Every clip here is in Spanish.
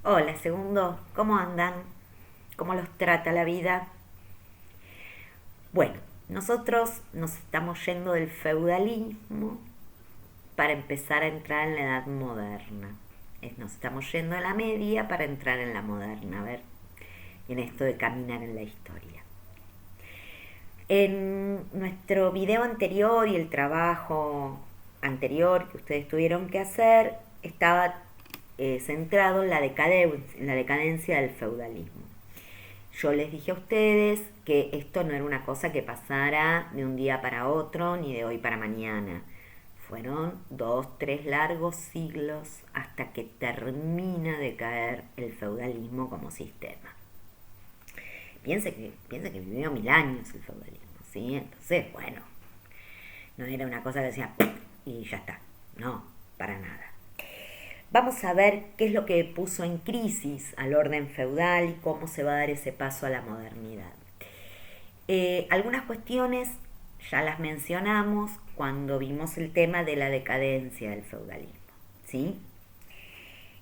Hola, segundo, ¿cómo andan? ¿Cómo los trata la vida? Bueno, nosotros nos estamos yendo del feudalismo para empezar a entrar en la edad moderna. Nos estamos yendo a la media para entrar en la moderna, a ver, en esto de caminar en la historia. En nuestro video anterior y el trabajo anterior que ustedes tuvieron que hacer estaba centrado en la decadencia del feudalismo. Yo les dije a ustedes que esto no era una cosa que pasara de un día para otro ni de hoy para mañana. Fueron 2, 3 largos siglos hasta que termina de caer el feudalismo como sistema. Piense que vivió 1000 años el feudalismo, ¿sí? Entonces, bueno, no era una cosa que decía y ya está. No, para nada. Vamos a ver qué es lo que puso en crisis al orden feudal y cómo se va a dar ese paso a la modernidad. Algunas cuestiones ya las mencionamos cuando vimos el tema de la decadencia del feudalismo, ¿sí?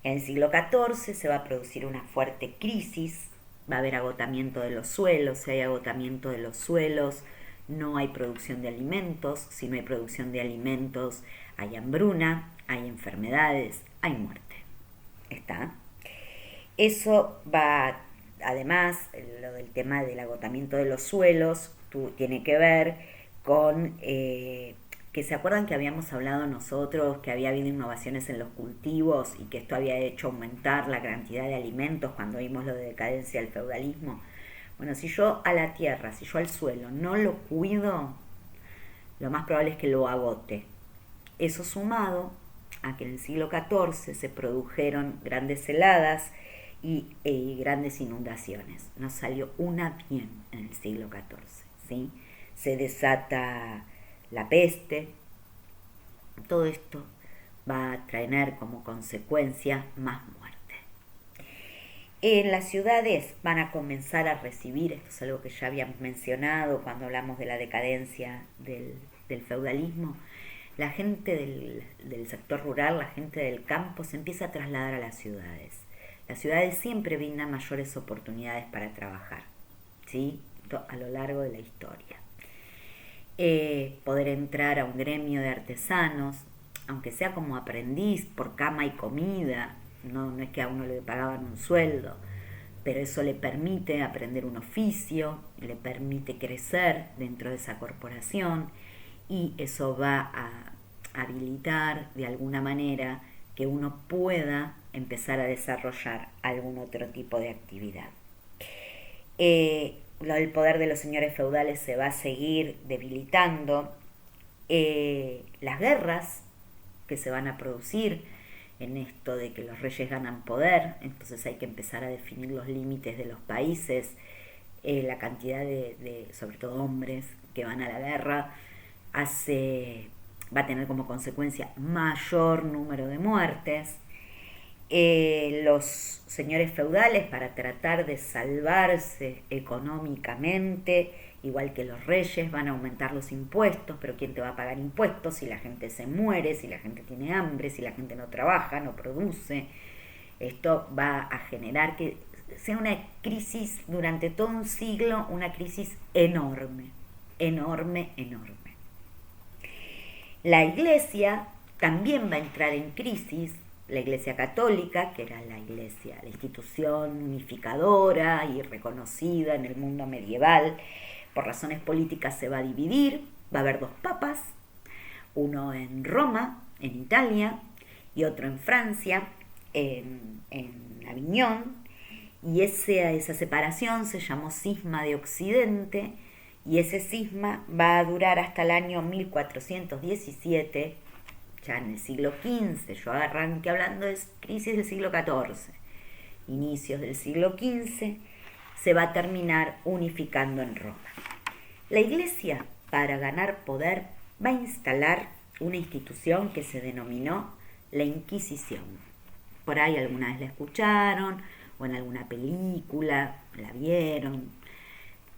En el siglo XIV se va a producir una fuerte crisis, va a haber agotamiento de los suelos, si hay agotamiento de los suelos no hay producción de alimentos, si no hay producción de alimentos hay hambruna, hay enfermedades, hay muerte. ¿Está? Eso va, además, lo del tema del agotamiento de los suelos, tiene que ver con que se acuerdan que habíamos hablado nosotros que había habido innovaciones en los cultivos y que esto había hecho aumentar la cantidad de alimentos cuando vimos lo de decadencia del feudalismo. Bueno, si yo a la tierra, si yo al suelo no lo cuido, lo más probable es que lo agote. Eso sumado a que en el siglo XIV se produjeron grandes heladas y grandes inundaciones. Nos salió una bien en el siglo XIV, ¿sí? Se desata la peste. Todo esto va a traer como consecuencia más muerte. En las ciudades van a comenzar a recibir, esto es algo que ya habíamos mencionado cuando hablamos de la decadencia del feudalismo, la gente del sector rural, la gente del campo se empieza a trasladar a las ciudades. Las ciudades siempre brindan mayores oportunidades para trabajar, ¿sí? A lo largo de la historia. Poder entrar a un gremio de artesanos, aunque sea como aprendiz por cama y comida, no es que a uno le pagaban un sueldo, pero eso le permite aprender un oficio, le permite crecer dentro de esa corporación y eso va a habilitar de alguna manera que uno pueda empezar a desarrollar algún otro tipo de actividad. El poder de los señores feudales se va a seguir debilitando. Las guerras que se van a producir en esto de que los reyes ganan poder, entonces hay que empezar a definir los límites de los países, la cantidad de sobre todo hombres que van a la guerra va a tener como consecuencia mayor número de muertes. Los señores feudales, para tratar de salvarse económicamente, igual que los reyes, van a aumentar los impuestos, pero ¿quién te va a pagar impuestos si la gente se muere, si la gente tiene hambre, si la gente no trabaja, no produce? Esto va a generar que sea una crisis durante todo un siglo, una crisis enorme, enorme, enorme. La iglesia también va a entrar en crisis. La Iglesia Católica, que era la institución unificadora y reconocida en el mundo medieval, por razones políticas se va a dividir, va a haber 2 papas, uno en Roma, en Italia, y otro en Francia, en Aviñón, y esa separación se llamó Cisma de Occidente, y ese cisma va a durar hasta el año 1417, ya en el siglo XV. Yo arranqué hablando de crisis del siglo XIV. Inicios del siglo XV se va a terminar unificando en Roma. La iglesia, para ganar poder, va a instalar una institución que se denominó la Inquisición. Por ahí alguna vez la escucharon o en alguna película la vieron.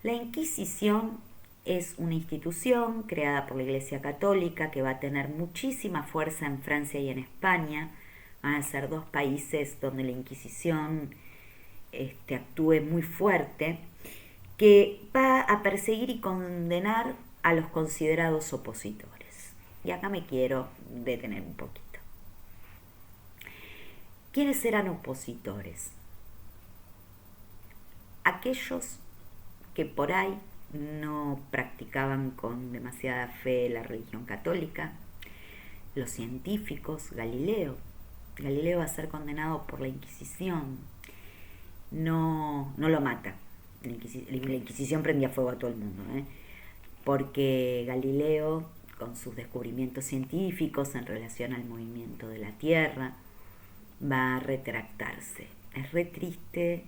La Inquisición es una institución creada por la Iglesia Católica que va a tener muchísima fuerza en Francia y en España, van a ser dos países donde la Inquisición actúe muy fuerte, que va a perseguir y condenar a los considerados opositores. Y acá me quiero detener un poquito. ¿Quiénes eran opositores? Aquellos que por ahí no practicaban con demasiada fe la religión católica, los científicos. Galileo va a ser condenado por la Inquisición. No lo mata. La Inquisición prendía fuego a todo el mundo, porque Galileo, con sus descubrimientos científicos en relación al movimiento de la Tierra, va a retractarse. Es re triste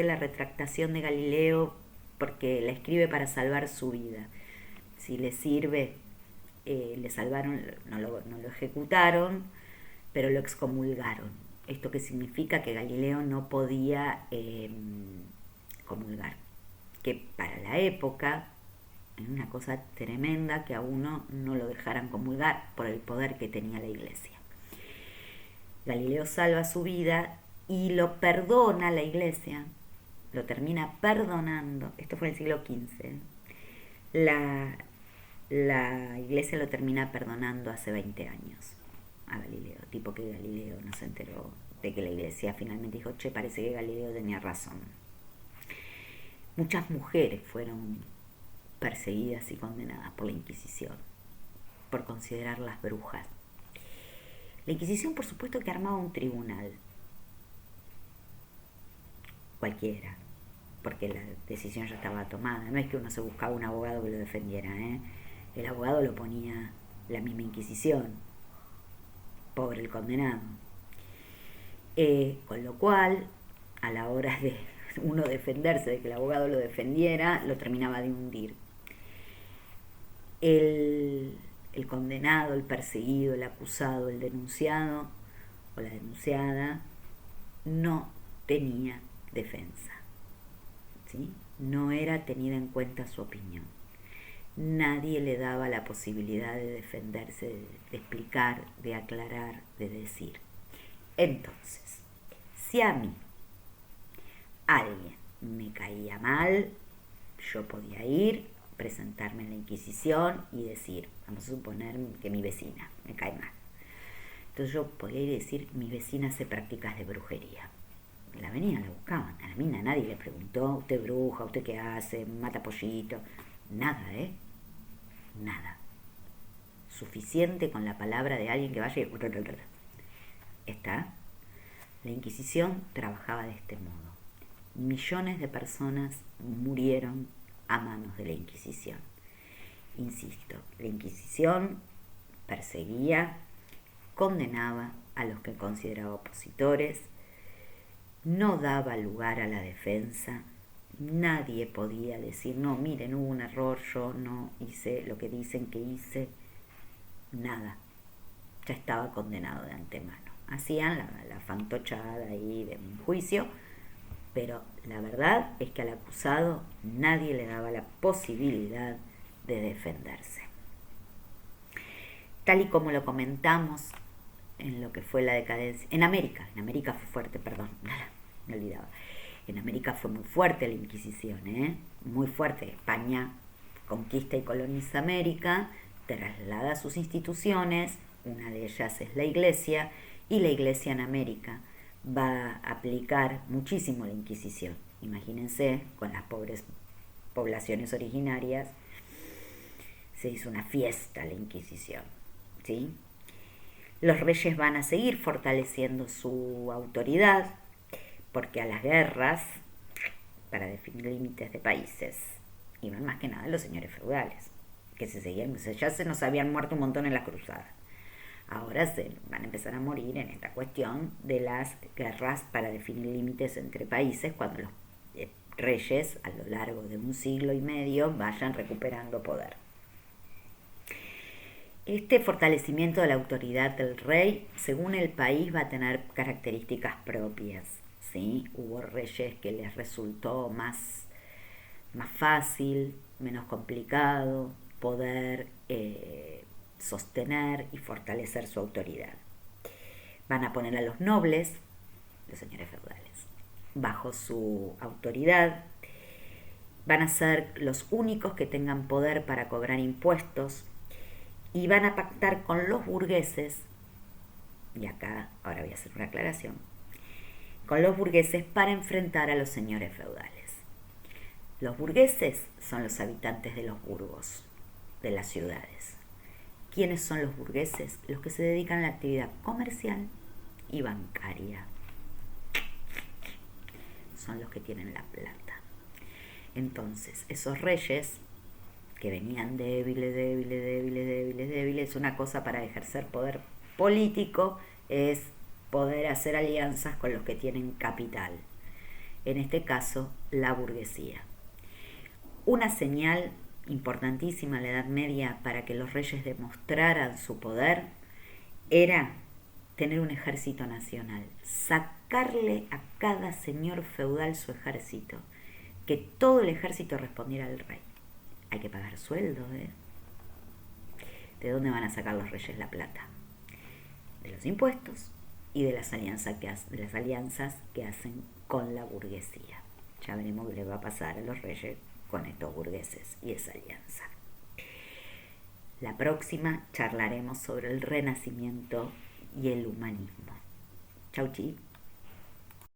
la retractación de Galileo, porque la escribe para salvar su vida. Si le sirve, le salvaron, no lo ejecutaron, pero lo excomulgaron. Esto que significa que Galileo no podía comulgar, que para la época es una cosa tremenda que a uno no lo dejaran comulgar por el poder que tenía la Iglesia. Galileo salva su vida y lo perdona la Iglesia, lo termina perdonando. Esto fue en el siglo XV. La Iglesia lo termina perdonando hace 20 años a Galileo, tipo que Galileo no se enteró de que la Iglesia finalmente dijo, che, parece que Galileo tenía razón. Muchas mujeres fueron perseguidas y condenadas por la Inquisición, por considerarlas brujas. La Inquisición, por supuesto, que armaba un tribunal, cualquiera, porque la decisión ya estaba tomada. No es que uno se buscaba un abogado que lo defendiera, El abogado lo ponía la misma Inquisición, pobre el condenado. Con lo cual, a la hora de uno defenderse, de que el abogado lo defendiera, lo terminaba de hundir. El condenado, el perseguido, el acusado, el denunciado o la denunciada no tenía defensa, ¿sí? No era tenida en cuenta su opinión. Nadie le daba la posibilidad de defenderse, de explicar, de aclarar, de decir. Entonces, si a mí alguien me caía mal, yo podía ir, presentarme en la Inquisición y decir, vamos a suponer que mi vecina me cae mal. Entonces yo podía ir y decir, mi vecina hace prácticas de brujería. La venían, la buscaban. A la mina nadie le preguntó, ¿usted bruja? ¿Usted qué hace? ¿Mata pollito? Nada, Nada. Suficiente con la palabra de alguien que vaya y... ¿Está? La Inquisición trabajaba de este modo. Millones de personas murieron a manos de la Inquisición. Insisto, la Inquisición perseguía, condenaba a los que consideraba opositores, no daba lugar a la defensa. Nadie podía decir, no, miren, hubo un error, yo no hice lo que dicen que hice. Nada, ya estaba condenado de antemano. Hacían la fantochada ahí de un juicio, pero la verdad es que al acusado nadie le daba la posibilidad de defenderse. Tal y como lo comentamos en lo que fue la decadencia, en América fue fuerte, perdón, me olvidaba. En América fue muy fuerte la Inquisición, muy fuerte. España conquista y coloniza América, traslada sus instituciones, una de ellas es la Iglesia, y la Iglesia en América va a aplicar muchísimo la Inquisición. Imagínense, con las pobres poblaciones originarias, se hizo una fiesta la Inquisición, ¿sí? Los reyes van a seguir fortaleciendo su autoridad, porque a las guerras, para definir límites de países, iban más que nada los señores feudales, que ya se nos habían muerto un montón en las cruzadas. Ahora se van a empezar a morir en esta cuestión de las guerras para definir límites entre países, cuando los reyes, a lo largo de un siglo y medio, vayan recuperando poder. Este fortalecimiento de la autoridad del rey, según el país, va a tener características propias, ¿sí? Hubo reyes que les resultó más fácil, menos complicado poder sostener y fortalecer su autoridad. Van a poner a los nobles, los señores feudales, bajo su autoridad. Van a ser los únicos que tengan poder para cobrar impuestos y van a pactar con los burgueses, y acá ahora voy a hacer una aclaración, con los burgueses para enfrentar a los señores feudales. Los burgueses son los habitantes de los burgos, de las ciudades. ¿Quiénes son los burgueses? Los que se dedican a la actividad comercial y bancaria. Son los que tienen la plata. Entonces, esos reyes que venían débiles, una cosa para ejercer poder político es poder hacer alianzas con los que tienen capital. En este caso, la burguesía. Una señal importantísima en la Edad Media para que los reyes demostraran su poder era tener un ejército nacional, sacarle a cada señor feudal su ejército, que todo el ejército respondiera al rey. Hay que pagar sueldos, ¿eh? ¿De dónde van a sacar los reyes la plata? De los impuestos y de las alianzas que hacen con la burguesía. Ya veremos qué le va a pasar a los reyes con estos burgueses y esa alianza. La próxima charlaremos sobre el Renacimiento y el humanismo. Chau, chi.